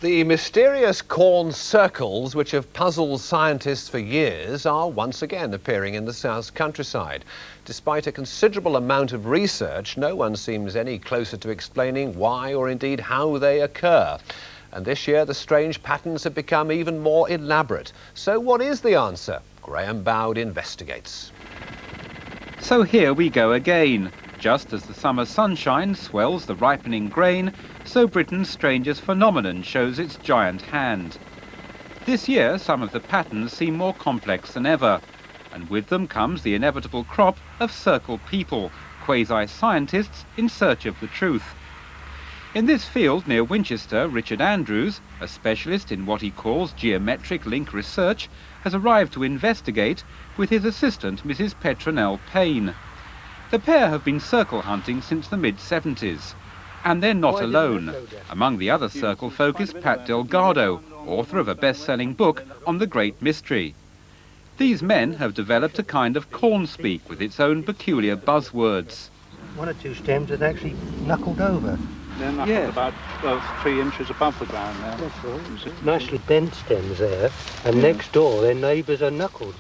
The mysterious corn circles, which have puzzled scientists for years, are once again appearing in the South countryside. Despite a considerable amount of research, no one seems any closer to explaining why or indeed how they occur. And this year, the strange patterns have become even more elaborate. So what is the answer? Graham Bowd investigates. So here we go again. Just as the summer sunshine swells the ripening grain, so Britain's strangest phenomenon shows its giant hand. This year, some of the patterns seem more complex than ever, and with them comes the inevitable crop of circle people, quasi-scientists in search of the truth. In this field near Winchester, Richard Andrews, a specialist in what he calls geometric link research, has arrived to investigate with his assistant, Mrs. Petronelle Payne. The pair have been circle hunting since the mid-70s. And they're not alone. Among the other circle folk is Pat Delgado, author of a best-selling book on the Great Mystery. These men have developed a kind of corn speak with its own peculiar buzzwords. One or two stems are actually knuckled over. They're knuckled about 3 inches above the ground now. That's right. Nicely bent stems there, and next door their neighbours are knuckled.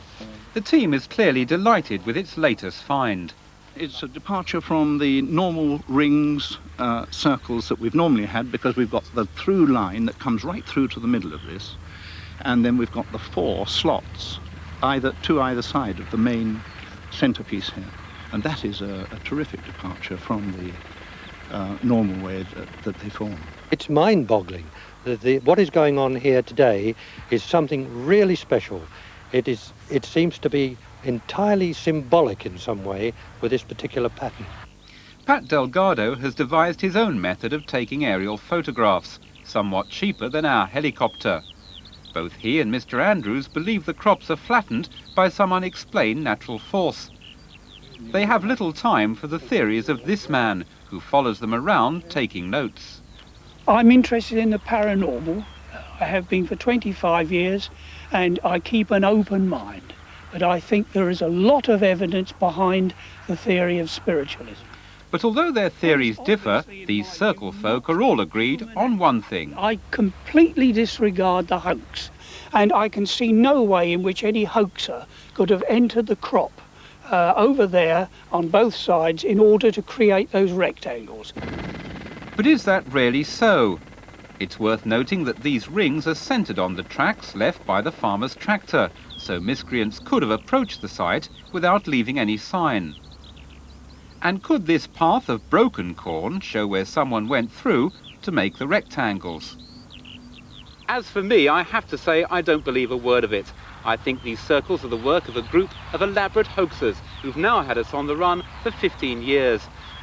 The team is clearly delighted with its latest find. It's a departure from the normal rings, circles that we've normally had, because we've got the through line that comes right through to the middle of this, and then we've got the 4 slots, to either side of the main centrepiece here. And that is a terrific departure from the normal way that they form. It's mind-boggling. What is going on here today is something really special. It seems to be entirely symbolic in some way with this particular pattern. Pat Delgado has devised his own method of taking aerial photographs, somewhat cheaper than our helicopter. Both he and Mr. Andrews believe the crops are flattened by some unexplained natural force. They have little time for the theories of this man, who follows them around taking notes. I'm interested in the paranormal. I have been for 25 years, and I keep an open mind. But I think there is a lot of evidence behind the theory of spiritualism. But although their theories differ, these circle folk are all agreed on one thing. I completely disregard the hoax, and I can see no way in which any hoaxer could have entered the crop over there on both sides in order to create those rectangles. But is that really so? It's worth noting that these rings are centred on the tracks left by the farmer's tractor, so miscreants could have approached the site without leaving any sign. And could this path of broken corn show where someone went through to make the rectangles? As for me, I have to say I don't believe a word of it. I think these circles are the work of a group of elaborate hoaxers who've now had us on the run for 15 years.